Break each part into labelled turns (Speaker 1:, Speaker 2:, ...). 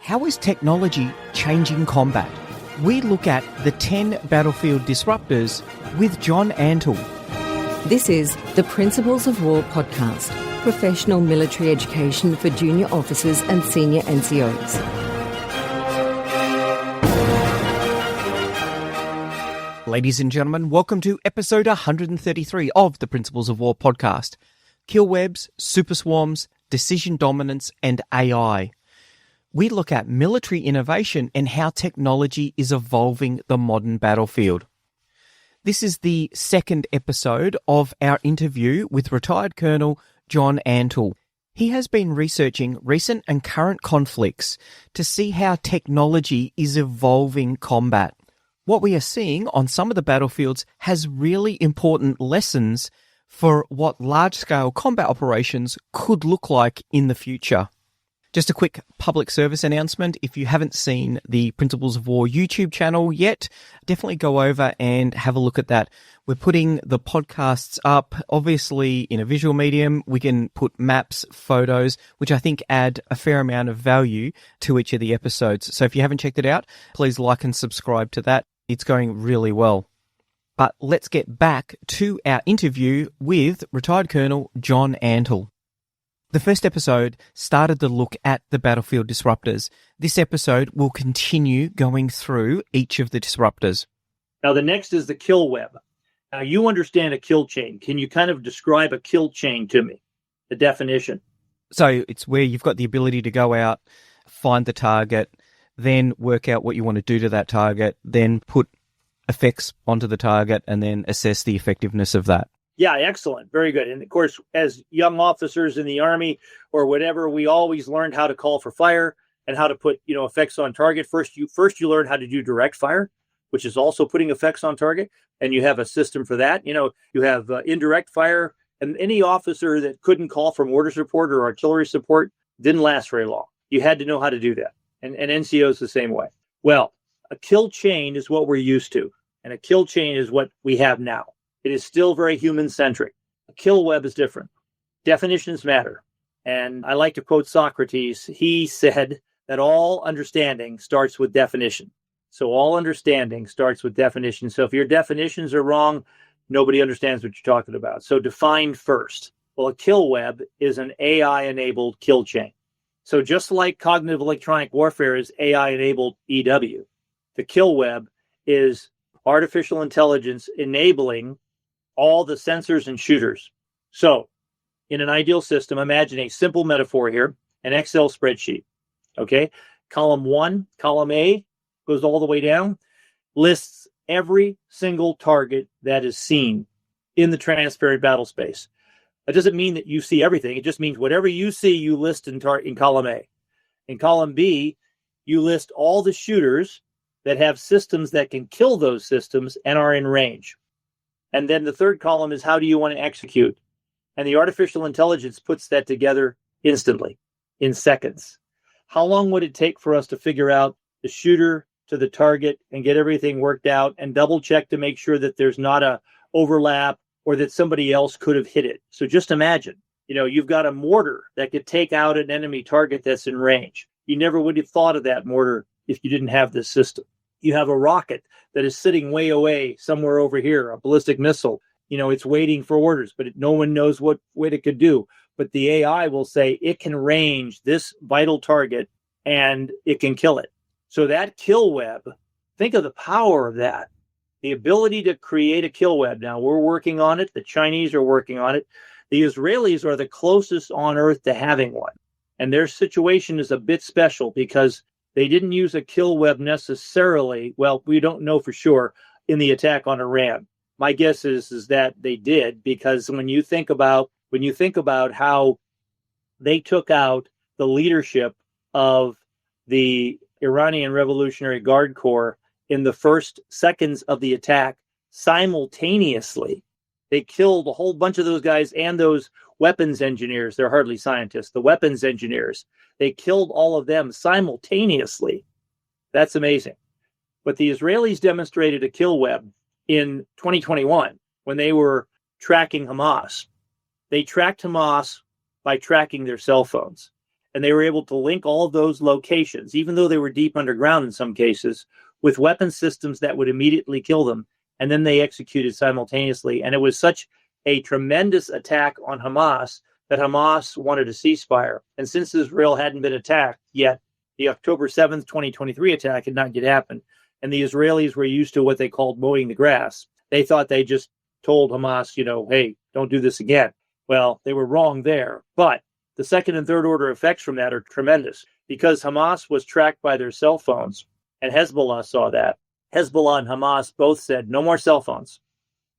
Speaker 1: How is technology changing combat? We look at the 10 battlefield disruptors with John Antal.
Speaker 2: This is the Principles of War podcast, professional military education for junior officers and senior NCOs.
Speaker 1: Ladies and gentlemen, welcome to episode 133 of the Principles of War podcast. Kill webs, super swarms, decision dominance, and AI. We look at military innovation and how technology is evolving the modern battlefield. This is the second episode of our interview with Retired Colonel John Antal. He has been researching recent and current conflicts to see how technology is evolving combat. What we are seeing on some of the battlefields has really important lessons for what large-scale combat operations could look like in the future. Just a quick public service announcement. If you haven't seen the Principles of War YouTube channel yet, definitely go over and have a look at that. We're putting the podcasts up, obviously in a visual medium. We can put maps, photos, which I think add a fair amount of value to each of the episodes. So if you haven't checked it out, please like and subscribe to that. It's going really well. But let's get back to our interview with Retired Colonel John Antal. The first episode started to look at the battlefield disruptors. This episode will continue going through each of the disruptors.
Speaker 3: Now, the next is the kill web. Now, you understand a kill chain. Can you kind of describe a kill chain to me, the definition?
Speaker 1: So it's where you've got the ability to go out, find the target, then work out what you want to do to that target, then put effects onto the target, and then assess the effectiveness of that.
Speaker 3: Yeah, excellent. Very good. And of course, as young officers in the Army or whatever, we always learned how to call for fire and how to put, effects on target. First you learn how to do direct fire, which is also putting effects on target. And you have a system for that. You have indirect fire, and any officer that couldn't call for mortar support or artillery support didn't last very long. You had to know how to do that. And NCOs the same way. Well, a kill chain is what we're used to. And a kill chain is what we have now. It is still very human-centric. A kill web is different. Definitions matter. And I like to quote Socrates. He said that all understanding starts with definition. So all understanding starts with definition. So if your definitions are wrong, nobody understands what you're talking about. So define first. Well, a kill web is an AI-enabled kill chain. So just like cognitive electronic warfare is AI-enabled EW, the kill web is artificial intelligence enabling all the sensors and shooters. So in an ideal system, imagine a simple metaphor here, an Excel spreadsheet. Okay. Column 1, column A goes all the way down, lists every single target that is seen in the transparent battle space. That doesn't mean that you see everything. It just means whatever you see, you list in column A. In column B, you list all the shooters that have systems that can kill those systems and are in range. And then the third column is how do you want to execute? And the artificial intelligence puts that together instantly, in seconds. How long would it take for us to figure out the shooter to the target and get everything worked out and double check to make sure that there's not a overlap or that somebody else could have hit it? So just imagine, you've got a mortar that could take out an enemy target that's in range. You never would have thought of that mortar if you didn't have this system. You have a rocket that is sitting way away somewhere over here, a ballistic missile. It's waiting for orders, but no one knows what it could do. But the AI will say it can range this vital target and it can kill it. So that kill web, think of the power of that. The ability to create a kill web. Now, we're working on it. The Chinese are working on it. The Israelis are the closest on earth to having one. And their situation is a bit special because they didn't use a kill web necessarily. Well, we don't know for sure in the attack on Iran. My guess is that they did, because when you think about how they took out the leadership of the Iranian Revolutionary Guard Corps in the first seconds of the attack simultaneously, they killed a whole bunch of those guys and those weapons engineers. They're hardly scientists. The weapons engineers. They killed all of them simultaneously. That's amazing. But the Israelis demonstrated a kill web in 2021 when they were tracking Hamas. They tracked Hamas by tracking their cell phones. And they were able to link all of those locations, even though they were deep underground in some cases, with weapon systems that would immediately kill them. And then they executed simultaneously. And it was such a tremendous attack on Hamas that Hamas wanted a ceasefire. And since Israel hadn't been attacked yet, the October 7th, 2023 attack had not yet happened. And the Israelis were used to what they called mowing the grass. They thought they just told Hamas, hey, don't do this again. Well, they were wrong there. But the second and third order effects from that are tremendous because Hamas was tracked by their cell phones and Hezbollah saw that. Hezbollah and Hamas both said, no more cell phones.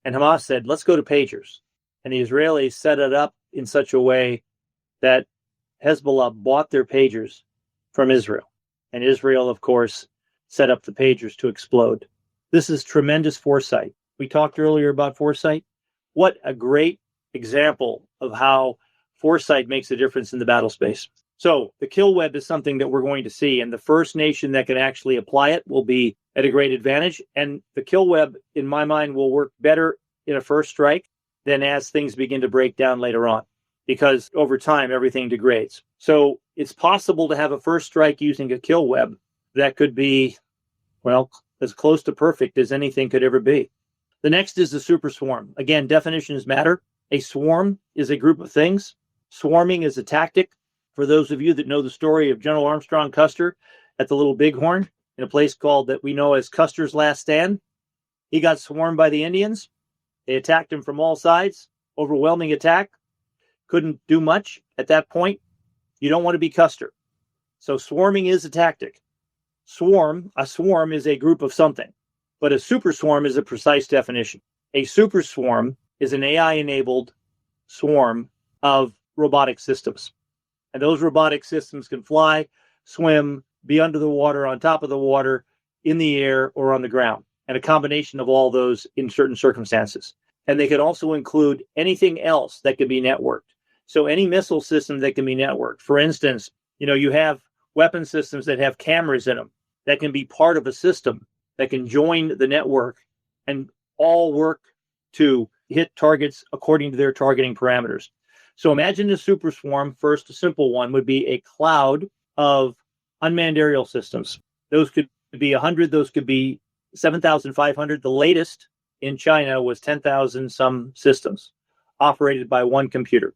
Speaker 3: And Hamas said, let's go to pagers. And the Israelis set it up in such a way that Hezbollah bought their pagers from Israel. And Israel, of course, set up the pagers to explode. This is tremendous foresight. We talked earlier about foresight. What a great example of how foresight makes a difference in the battle space. So the kill web is something that we're going to see, and the first nation that can actually apply it will be at a great advantage. And the kill web, in my mind, will work better in a first strike than as things begin to break down later on, because over time, everything degrades. So it's possible to have a first strike using a kill web that could be, well, as close to perfect as anything could ever be. The next is the super swarm. Again, definitions matter. A swarm is a group of things. Swarming is a tactic. For those of you that know the story of General Armstrong Custer at the Little Bighorn, in a place called that we know as Custer's Last Stand, he got swarmed by the Indians. They attacked him from all sides. Overwhelming attack. Couldn't do much at that point. You don't want to be Custer. So swarming is a tactic. A swarm is a group of something. But a super swarm is a precise definition. A super swarm is an AI-enabled swarm of robotic systems. And those robotic systems can fly, swim, be under the water, on top of the water, in the air, or on the ground. And a combination of all those in certain circumstances. And they can also include anything else that can be networked. So any missile system that can be networked. For instance, you have weapon systems that have cameras in them that can be part of a system that can join the network and all work to hit targets according to their targeting parameters. So imagine a super swarm. First, a simple one would be a cloud of unmanned aerial systems. Those could be 100. Those could be 7,500. The latest in China was 10,000 some systems operated by one computer.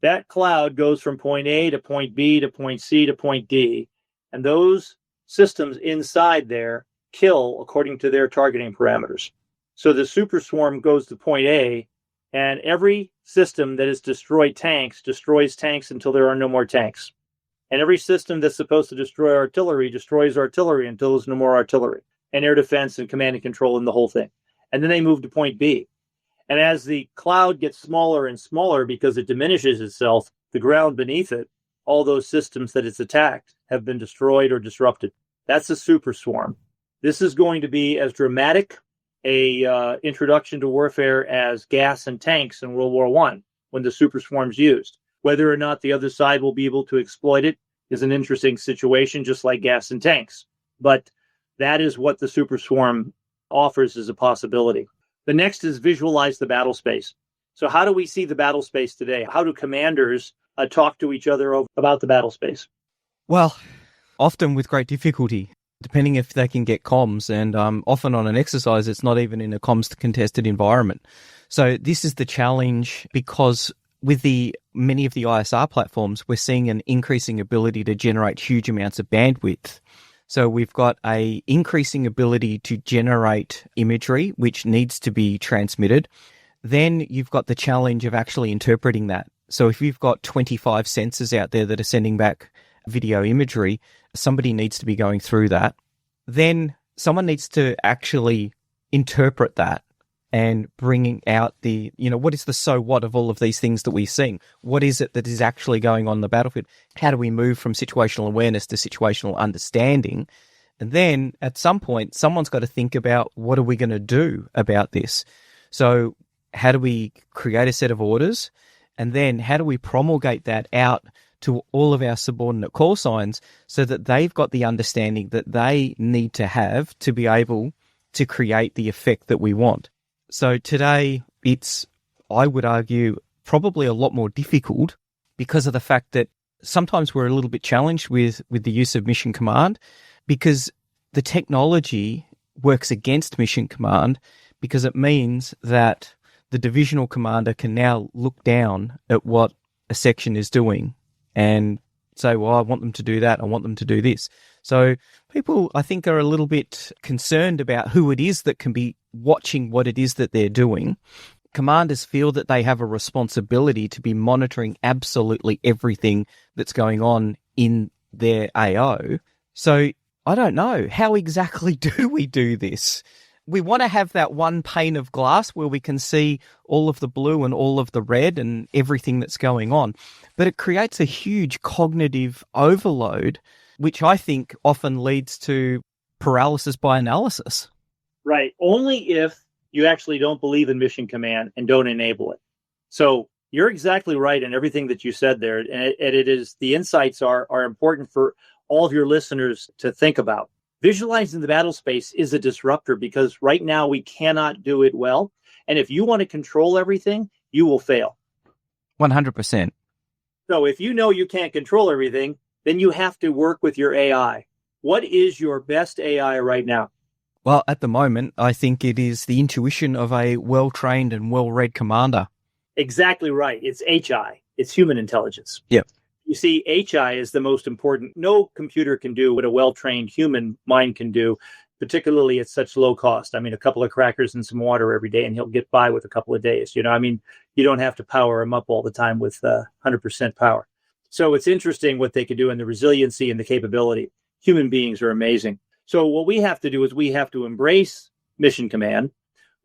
Speaker 3: That cloud goes from point A to point B to point C to point D. And those systems inside there kill according to their targeting parameters. So the super swarm goes to point A, and every system that has destroyed tanks destroys tanks until there are no more tanks. And every system that's supposed to destroy artillery destroys artillery until there's no more artillery, and air defense and command and control and the whole thing. And then they move to point B. And as the cloud gets smaller and smaller because it diminishes itself, the ground beneath it, all those systems that it's attacked have been destroyed or disrupted. That's a super swarm. This is going to be as dramatic a introduction to warfare as gas and tanks in World War I when the super swarm's used. Whether or not the other side will be able to exploit it is an interesting situation, just like gas and tanks. But that is what the super swarm offers as a possibility. The next is visualize the battle space. So how do we see the battle space today? How do commanders talk to each other about the battle space?
Speaker 1: Well, often with great difficulty, depending if they can get comms. And often on an exercise, it's not even in a comms-contested environment. So this is the challenge because with many of the ISR platforms, we're seeing an increasing ability to generate huge amounts of bandwidth. So we've got a increasing ability to generate imagery, which needs to be transmitted. Then you've got the challenge of actually interpreting that. So if you've got 25 sensors out there that are sending back video imagery, somebody needs to be going through that. Then someone needs to actually interpret that and bringing out what is the so what of all of these things that we're seeing? What is it that is actually going on in the battlefield? How do we move from situational awareness to situational understanding? And then at some point, someone's got to think about what are we going to do about this? So how do we create a set of orders? And then how do we promulgate that out to all of our subordinate call signs so that they've got the understanding that they need to have to be able to create the effect that we want? So today it's, I would argue, probably a lot more difficult because of the fact that sometimes we're a little bit challenged with the use of mission command because the technology works against mission command because it means that the divisional commander can now look down at what a section is doing and say, well, I want them to do that. I want them to do this. So people, I think, are a little bit concerned about who it is that can be watching what it is that they're doing. Commanders feel that they have a responsibility to be monitoring absolutely everything that's going on in their AO. So I don't know. How exactly do we do this? We want to have that one pane of glass where we can see all of the blue and all of the red and everything that's going on. But it creates a huge cognitive overload, which I think often leads to paralysis by analysis.
Speaker 3: Right. Only if you actually don't believe in mission command and don't enable it. So you're exactly right in everything that you said there. And it is, the insights are important for all of your listeners to think about. Visualizing the battle space is a disruptor because right now we cannot do it well. And if you want to control everything, you will fail.
Speaker 1: 100%.
Speaker 3: So if you know you can't control everything, then you have to work with your AI. What is your best AI right now?
Speaker 1: Well, at the moment, I think it is the intuition of a well-trained and well-read commander.
Speaker 3: Exactly right. It's HI. It's human intelligence.
Speaker 1: Yep.
Speaker 3: You see, HI is the most important. No computer can do what a well-trained human mind can do, particularly at such low cost. I mean, a couple of crackers and some water every day, and he'll get by with a couple of days. You don't have to power him up all the time with 100% power. So it's interesting what they can do and the resiliency and the capability. Human beings are amazing. So what we have to do is we have to embrace mission command.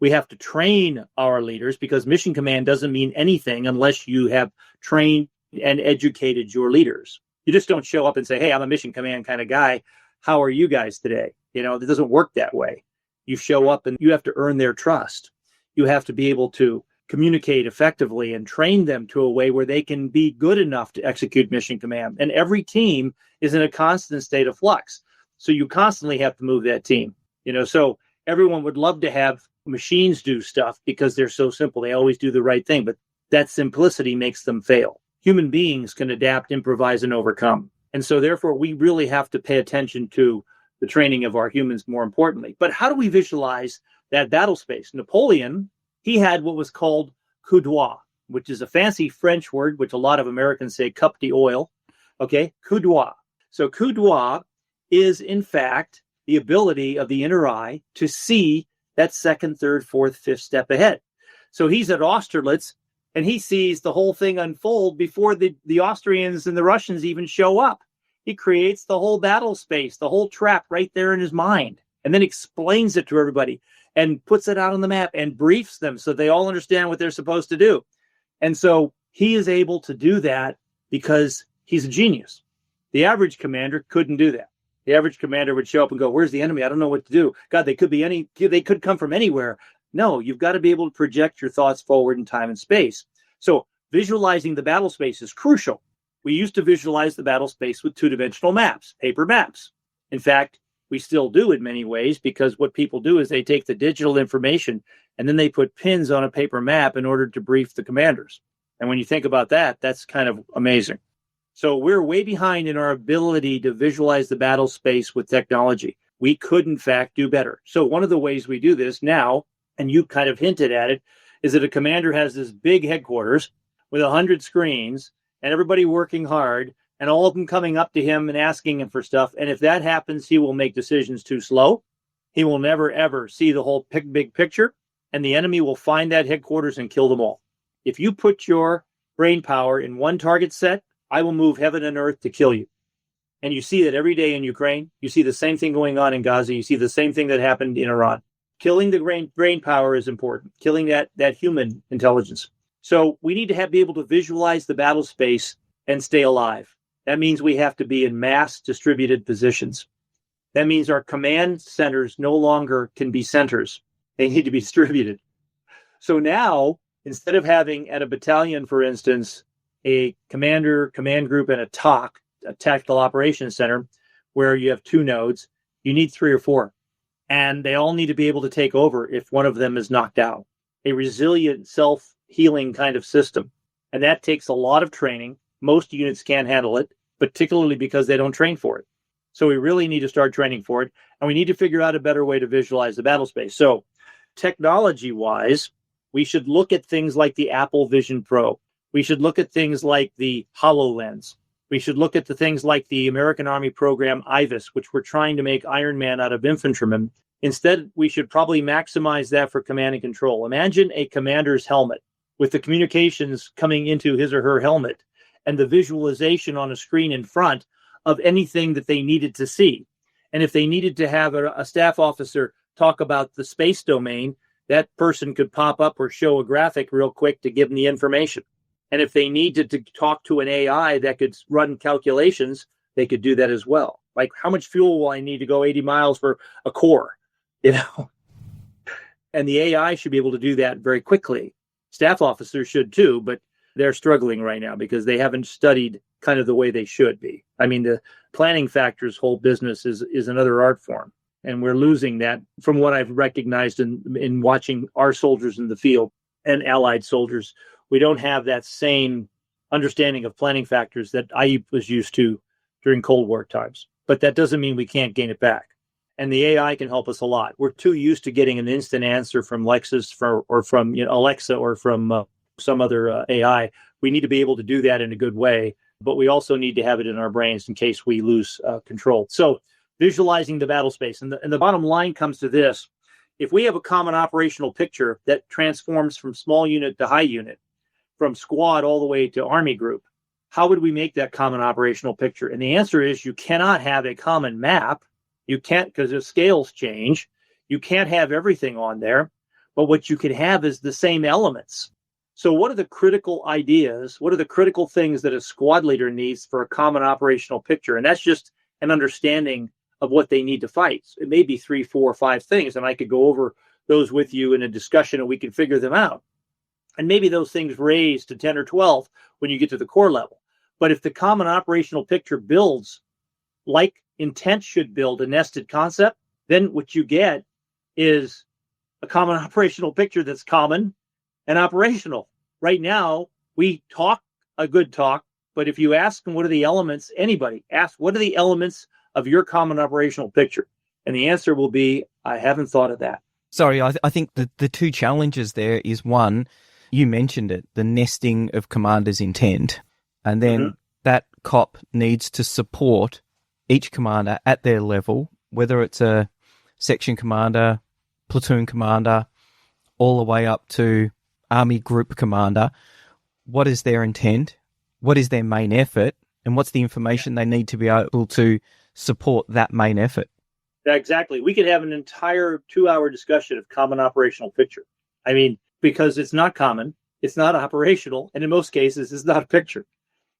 Speaker 3: We have to train our leaders because mission command doesn't mean anything unless you have trained and educated your leaders. You just don't show up and say, hey, I'm a mission command kind of guy. How are you guys today? It doesn't work that way. You show up and you have to earn their trust. You have to be able to communicate effectively and train them to a way where they can be good enough to execute mission command. And every team is in a constant state of flux. So you constantly have to move that team. So everyone would love to have machines do stuff because they're so simple. They always do the right thing, but that simplicity makes them fail. Human beings can adapt, improvise, and overcome. And so therefore, we really have to pay attention to the training of our humans more importantly. But how do we visualize that battle space? Napoleon, he had what was called coup droit, which is a fancy French word, which a lot of Americans say cup d'oil. Okay, coup droit. So coup droit is, in fact, the ability of the inner eye to see that second, third, fourth, fifth step ahead. So he's at Austerlitz, and he sees the whole thing unfold before the Austrians and the Russians even show up. He creates the whole battle space, the whole trap right there in his mind, and then explains it to everybody and puts it out on the map and briefs them so they all understand what they're supposed to do. And so he is able to do that because he's a genius. The average commander couldn't do that. The average commander would show up and go, where's the enemy? I don't know what to do. God, they could come from anywhere. No, you've got to be able to project your thoughts forward in time and space. So visualizing the battle space is crucial. We used to visualize the battle space with two-dimensional maps, paper maps. In fact, we still do in many ways because what people do is they take the digital information and then they put pins on a paper map in order to brief the commanders. And when you think about that, that's kind of amazing. So we're way behind in our ability to visualize the battle space with technology. We could, in fact, do better. So one of the ways we do this now, and you kind of hinted at it, is that a commander has this big headquarters with 100 screens and everybody working hard and all of them coming up to him and asking him for stuff. And if that happens, he will make decisions too slow. He will never, ever see the whole big picture, and the enemy will find that headquarters and kill them all. If you put your brain power in one target set, I will move heaven and earth to kill you. And you see that every day in Ukraine. You see the same thing going on in Gaza. You see the same thing that happened in Iran. Killing the brain power is important. Killing that human intelligence. So we need to be able to visualize the battle space and stay alive. That means we have to be in mass distributed positions. That means our command centers no longer can be centers. They need to be distributed. So now, instead of having at a battalion, for instance, a commander, command group, and a TOC, a tactical operations center, where you have 2 nodes, you need 3 or 4. And they all need to be able to take over if one of them is knocked out. A resilient, self-healing kind of system. And that takes a lot of training. most units can't handle it, particularly because they don't train for it. So we really need to start training for it, and we need to figure out a better way to visualize the battle space. So technology-wise, we should look at things like the Apple Vision Pro. We should look at things like the HoloLens. We should look at the things like the American Army program IVIS, which we're trying to make Iron Man out of infantrymen. Instead, we should probably maximize that for command and control. Imagine a commander's helmet with the communications coming into his or her helmet and the visualization on a screen in front of anything that they needed to see. And if they needed to have a staff officer talk about the space domain, that person could pop up or show a graphic real quick to give them the information. And if they needed to talk to an AI that could run calculations, they could do that as well. Like, how much fuel will I need to go 80 miles for a core? And the AI should be able to do that very quickly. Staff officers should too, but they're struggling right now because they haven't studied kind of the way they should be. I mean, the planning factor's whole business is another art form. And we're losing that from what I've recognized in watching our soldiers in the field and allied soldiers. We don't have that same understanding of planning factors that I was used to during Cold War times. But that doesn't mean we can't gain it back. And the AI can help us a lot. We're too used to getting an instant answer from Lexus or from Alexa or from some other AI. We need to be able to do that in a good way, but we also need to have it in our brains in case we lose control. So visualizing the battle space. And the bottom line comes to this. If we have a common operational picture that transforms from small unit to high unit, from squad all the way to army group, how would we make that common operational picture? And the answer is you cannot have a common map. You can't, because the scales change. You can't have everything on there. But what you can have is the same elements. So what are the critical ideas? What are the critical things that a squad leader needs for a common operational picture? And that's just an understanding of what they need to fight. It may be 3, 4, 5 things, and I could go over those with you in a discussion and we can figure them out. And maybe those things raise to 10 or 12 when you get to the core level. But if the common operational picture builds like intent should build a nested concept, then what you get is a common operational picture that's common and operational. Right now, we talk a good talk, but if you ask them what are the elements, anybody ask what are the elements of your common operational picture? And the answer will be, I haven't thought of that.
Speaker 1: Sorry, I think the two challenges there is one, you mentioned it, the nesting of commander's intent. And then that COP needs to support each commander at their level, whether it's a section commander, platoon commander, all the way up to army group commander. What is their intent? What is their main effort? And what's the information they need to be able to support that main effort?
Speaker 3: Exactly. We could have an entire 2-hour discussion of common operational picture. I mean, because it's not common, it's not operational, and in most cases, it's not a picture.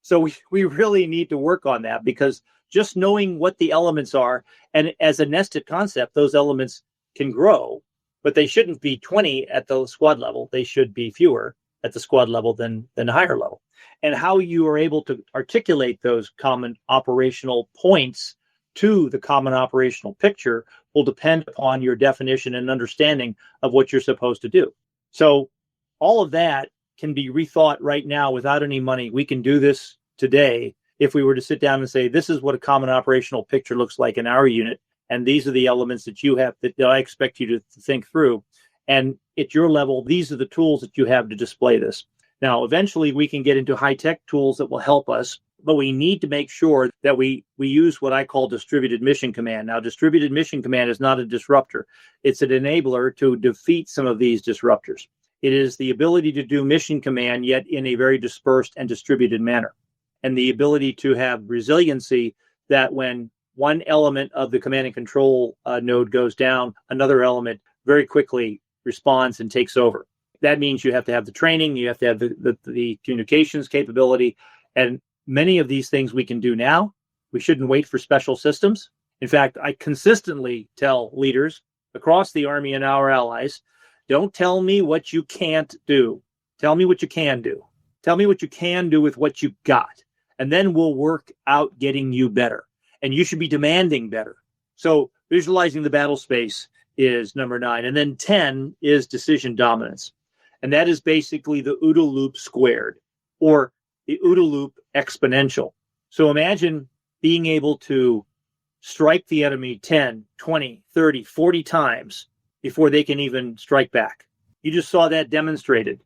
Speaker 3: So we really need to work on that, because just knowing what the elements are, and as a nested concept, those elements can grow, but they shouldn't be 20 at the squad level. They should be fewer at the squad level than the higher level. And how you are able to articulate those common operational points to the common operational picture will depend upon your definition and understanding of what you're supposed to do. So all of that can be rethought right now without any money. We can do this today if we were to sit down and say, this is what a common operational picture looks like in our unit, and these are the elements that you have that I expect you to think through. And at your level, these are the tools that you have to display this. Now, eventually we can get into high-tech tools that will help us, but we need to make sure that we use what I call distributed mission command. Now, distributed mission command is not a disruptor. It's an enabler to defeat some of these disruptors. It is the ability to do mission command, yet in a very dispersed and distributed manner. And the ability to have resiliency that when one element of the command and control node goes down, another element very quickly responds and takes over. That means you have to have the training, you have to have the communications capability, and many of these things we can do now. We shouldn't wait for special systems. In fact, I consistently tell leaders across the Army and our allies, don't tell me what you can't do. Tell me what you can do. Tell me what you can do with what you got. And then we'll work out getting you better. And you should be demanding better. So visualizing the battle space is number 9. And then 10 is decision dominance. And that is basically the OODA loop squared, or the OODA loop exponential. So imagine being able to strike the enemy 10, 20, 30, 40 times before they can even strike back. You just saw that demonstrated.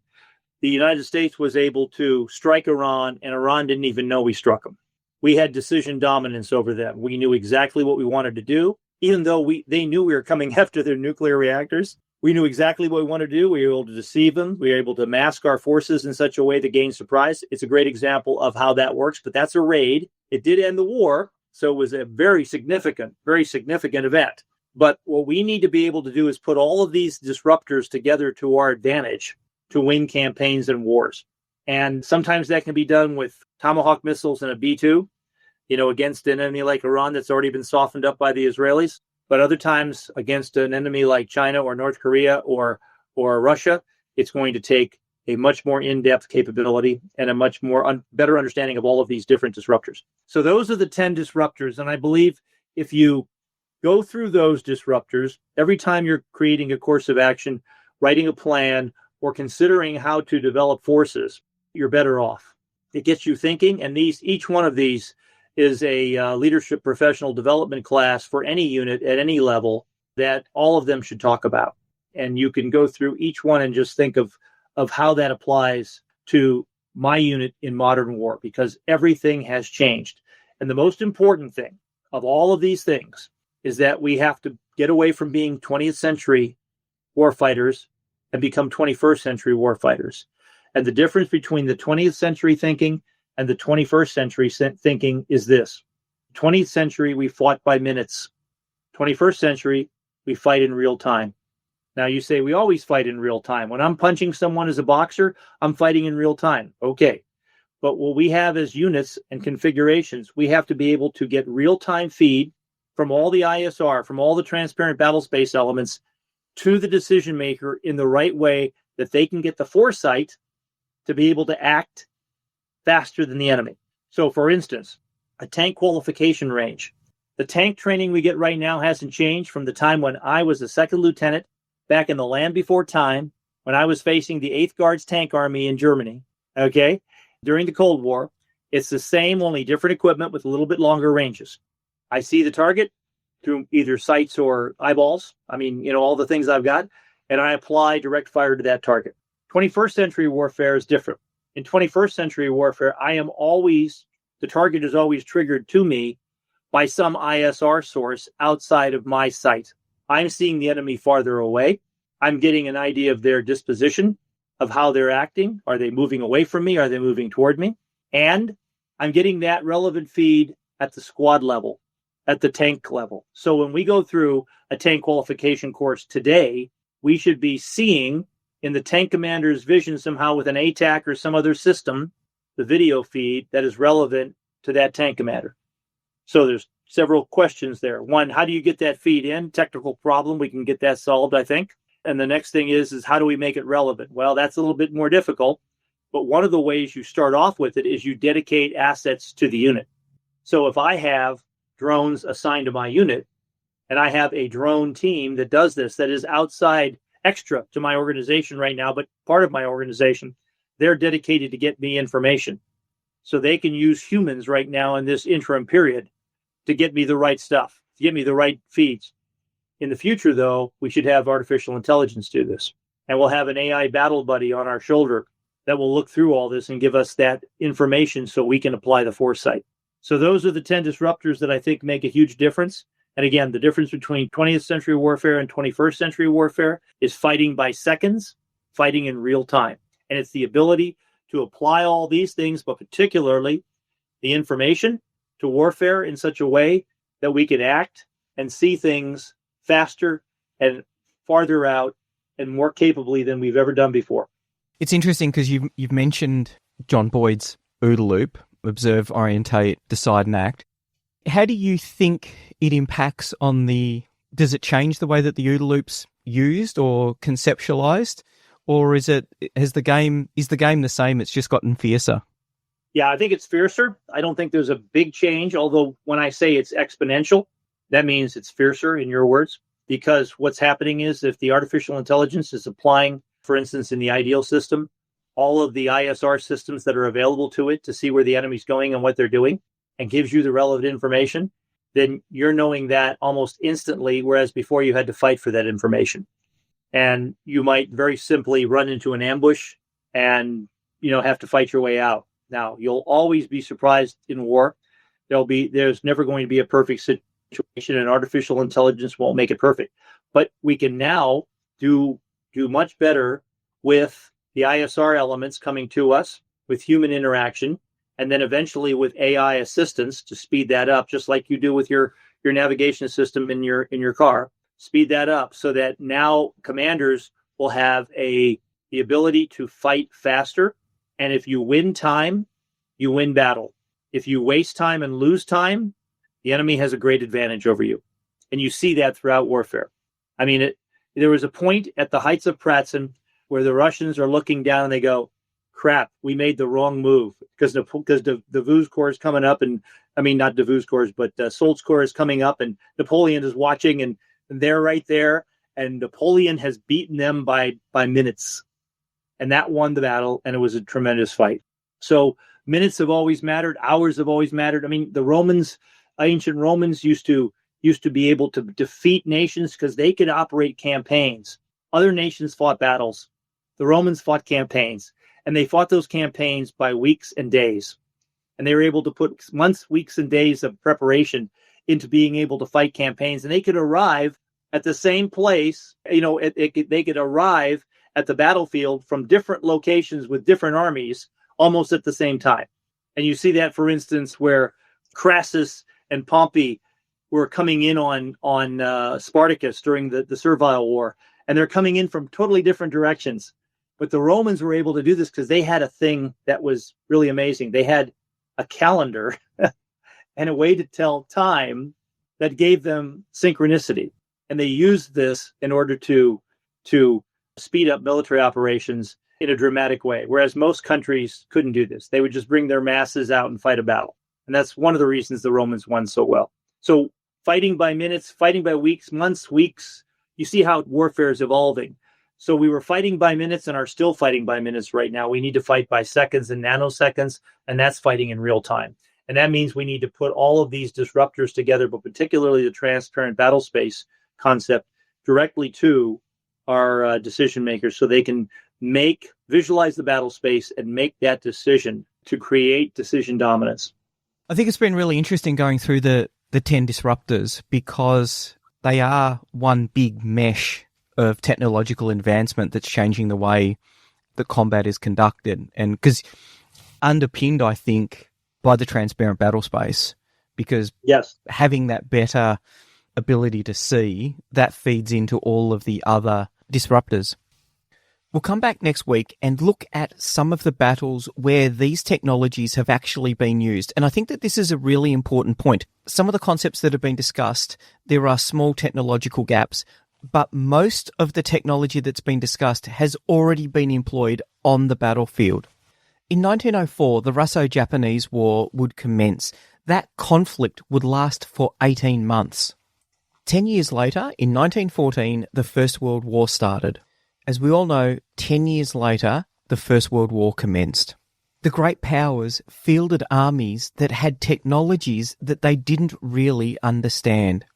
Speaker 3: The United States was able to strike Iran, and Iran didn't even know we struck them. We had decision dominance over them. We knew exactly what we wanted to do, even though they knew we were coming after their nuclear reactors. We knew exactly what we wanted to do. We were able to deceive them. We were able to mask our forces in such a way to gain surprise. It's a great example of how that works, but that's a raid. It did end the war, so it was a very significant event. But what we need to be able to do is put all of these disruptors together to our advantage to win campaigns and wars. And sometimes that can be done with Tomahawk missiles and a B-2, against an enemy like Iran that's already been softened up by the Israelis. But other times against an enemy like China or North Korea or Russia, it's going to take a much more in-depth capability and a much more better understanding of all of these different disruptors. So those are the 10 disruptors. And I believe if you go through those disruptors, every time you're creating a course of action, writing a plan, or considering how to develop forces, you're better off. It gets you thinking, and each one of these is a leadership professional development class for any unit at any level that all of them should talk about. And you can go through each one and just think of how that applies to my unit in modern war, because everything has changed. And the most important thing of all of these things is that we have to get away from being 20th century warfighters and become 21st century warfighters. And the difference between the 20th century thinking and the 21st century thinking is this. 20th century, we fought by minutes. 21st century, we fight in real time. Now you say, we always fight in real time. When I'm punching someone as a boxer, I'm fighting in real time. Okay. But what we have as units and configurations, we have to be able to get real-time feed from all the ISR, from all the transparent battle space elements to the decision maker in the right way that they can get the foresight to be able to act faster than the enemy. So, for instance, a tank qualification range. The tank training we get right now hasn't changed from the time when I was a second lieutenant back in the land before time, when I was facing the 8th Guards Tank Army in Germany, okay, during the Cold War. It's the same, only different equipment with a little bit longer ranges. I see the target through either sights or eyeballs. All the things I've got, and I apply direct fire to that target. 21st century warfare is different. In 21st century warfare, the target is always triggered to me by some ISR source outside of my sight. I'm seeing the enemy farther away. I'm getting an idea of their disposition, of how they're acting. Are they moving away from me? Are they moving toward me? And I'm getting that relevant feed at the squad level, at the tank level. So when we go through a tank qualification course today, we should be seeing in the tank commander's vision somehow with an ATAC or some other system, the video feed that is relevant to that tank commander. So there's several questions there. One, how do you get that feed in? Technical problem. We can get that solved, I think. And the next thing is how do we make it relevant? Well, that's a little bit more difficult. But one of the ways you start off with it is you dedicate assets to the unit. So if I have drones assigned to my unit, and I have a drone team that does this, that is outside extra to my organization right now, but part of my organization, they're dedicated to get me information. So they can use humans right now in this interim period to get me the right stuff, to get me the right feeds. In the future, though, we should have artificial intelligence do this. And we'll have an AI battle buddy on our shoulder that will look through all this and give us that information so we can apply the foresight. So those are the 10 disruptors that I think make a huge difference. And again, the difference between 20th century warfare and 21st century warfare is fighting by seconds, fighting in real time. And it's the ability to apply all these things, but particularly the information to warfare in such a way that we can act and see things faster and farther out and more capably than we've ever done before.
Speaker 1: It's interesting because you've mentioned John Boyd's OODA loop, observe, orientate, decide and act. How do you think it impacts on does it change the way that the OODA loop's used or conceptualized? Or is the game the same? It's just gotten fiercer?
Speaker 3: Yeah, I think it's fiercer. I don't think there's a big change, although when I say it's exponential, that means it's fiercer in your words, because what's happening is if the artificial intelligence is applying, for instance, in the ideal system, all of the ISR systems that are available to it to see where the enemy's going and what they're doing, and gives you the relevant information, then you're knowing that almost instantly, whereas before you had to fight for that information. And you might very simply run into an ambush and, have to fight your way out. Now, you'll always be surprised in war. There's never going to be a perfect situation, and artificial intelligence won't make it perfect. But we can now do much better with the ISR elements coming to us, with human interaction, and then eventually with AI assistance to speed that up, just like you do with your navigation system in your car. Speed that up so that now commanders will have the ability to fight faster. And if you win time, you win battle. If you waste time and lose time, the enemy has a great advantage over you. And you see that throughout warfare. I mean, there was a point at the heights of Pratzen where the Russians are looking down and they go, crap, we made the wrong move, because the Davout's Corps is coming up, and I mean, not Davout's Corps, but Soult's Corps is coming up, and Napoleon is watching, and they're right there, and Napoleon has beaten them by minutes, and that won the battle, and it was a tremendous fight. So minutes have always mattered, hours have always mattered. I mean, ancient Romans used to be able to defeat nations because they could operate campaigns. Other nations fought battles. The Romans fought campaigns. And they fought those campaigns by weeks and days. And they were able to put months, weeks, and days of preparation into being able to fight campaigns. And they could arrive at the same place. They could arrive at the battlefield from different locations with different armies almost at the same time. And you see that, for instance, where Crassus and Pompey were coming in on Spartacus during the Servile War. And they're coming in from totally different directions. But the Romans were able to do this because they had a thing that was really amazing. They had a calendar and a way to tell time that gave them synchronicity. And they used this in order to speed up military operations in a dramatic way, whereas most countries couldn't do this. They would just bring their masses out and fight a battle. And that's one of the reasons the Romans won so well. So fighting by minutes, fighting by weeks, months, weeks, you see how warfare is evolving. So we were fighting by minutes and are still fighting by minutes right now. We need to fight by seconds and nanoseconds, and that's fighting in real time. And that means we need to put all of these disruptors together, but particularly the transparent battle space concept, directly to our decision makers so they can visualize the battle space and make that decision to create decision dominance.
Speaker 1: I think it's been really interesting going through the 10 disruptors, because they are one big mesh of technological advancement that's changing the way that combat is conducted. And because underpinned, I think, by the transparent battle space, because
Speaker 3: yes,
Speaker 1: having that better ability to see, that feeds into all of the other disruptors. We'll come back next week and look at some of the battles where these technologies have actually been used. And I think that this is a really important point. Some of the concepts that have been discussed, there are small technological gaps, but most of the technology that's been discussed has already been employed on the battlefield. In 1904, the Russo-Japanese War would commence. That conflict would last for 18 months. 10 years later, in 1914, the First World War started. As we all know, 10 years later, the First World War commenced. The great powers fielded armies that had technologies that they didn't really understand.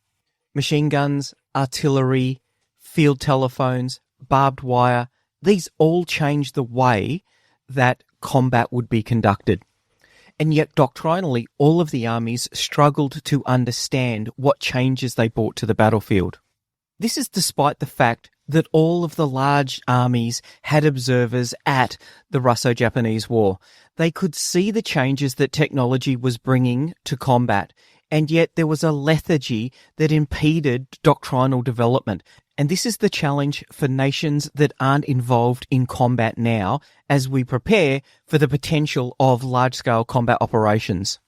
Speaker 1: Machine guns, artillery, field telephones, barbed wire, these all changed the way that combat would be conducted. And yet, doctrinally, all of the armies struggled to understand what changes they brought to the battlefield. This is despite the fact that all of the large armies had observers at the Russo-Japanese War. They could see the changes that technology was bringing to combat, and yet there was a lethargy that impeded doctrinal development. And this is the challenge for nations that aren't involved in combat now as we prepare for the potential of large-scale combat operations.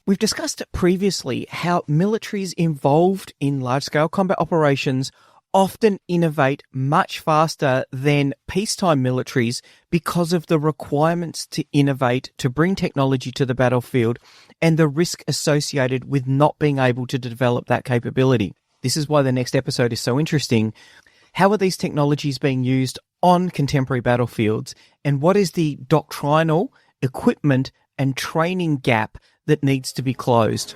Speaker 1: We've discussed previously how militaries involved in large-scale combat operations often innovate much faster than peacetime militaries because of the requirements to innovate, to bring technology to the battlefield, and the risk associated with not being able to develop that capability. This is why the next episode is so interesting. How are these technologies being used on contemporary battlefields, and what is the doctrinal, equipment, and training gap that needs to be closed.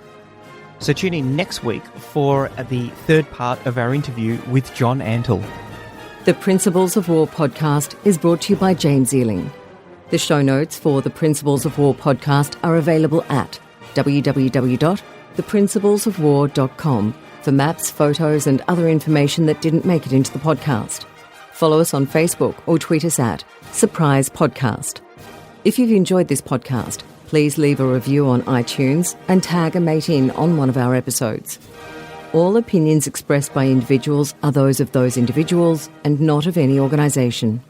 Speaker 1: So tune in next week for the third part of our interview with John Antal.
Speaker 2: The Principles of War podcast is brought to you by James Ealing. The show notes for the Principles of War podcast are available at www.theprinciplesofwar.com for maps, photos, and other information that didn't make it into the podcast. Follow us on Facebook or tweet us at Surprise Podcast. If you've enjoyed this podcast, please leave a review on iTunes and tag a mate in on one of our episodes. All opinions expressed by individuals are those of those individuals and not of any organisation.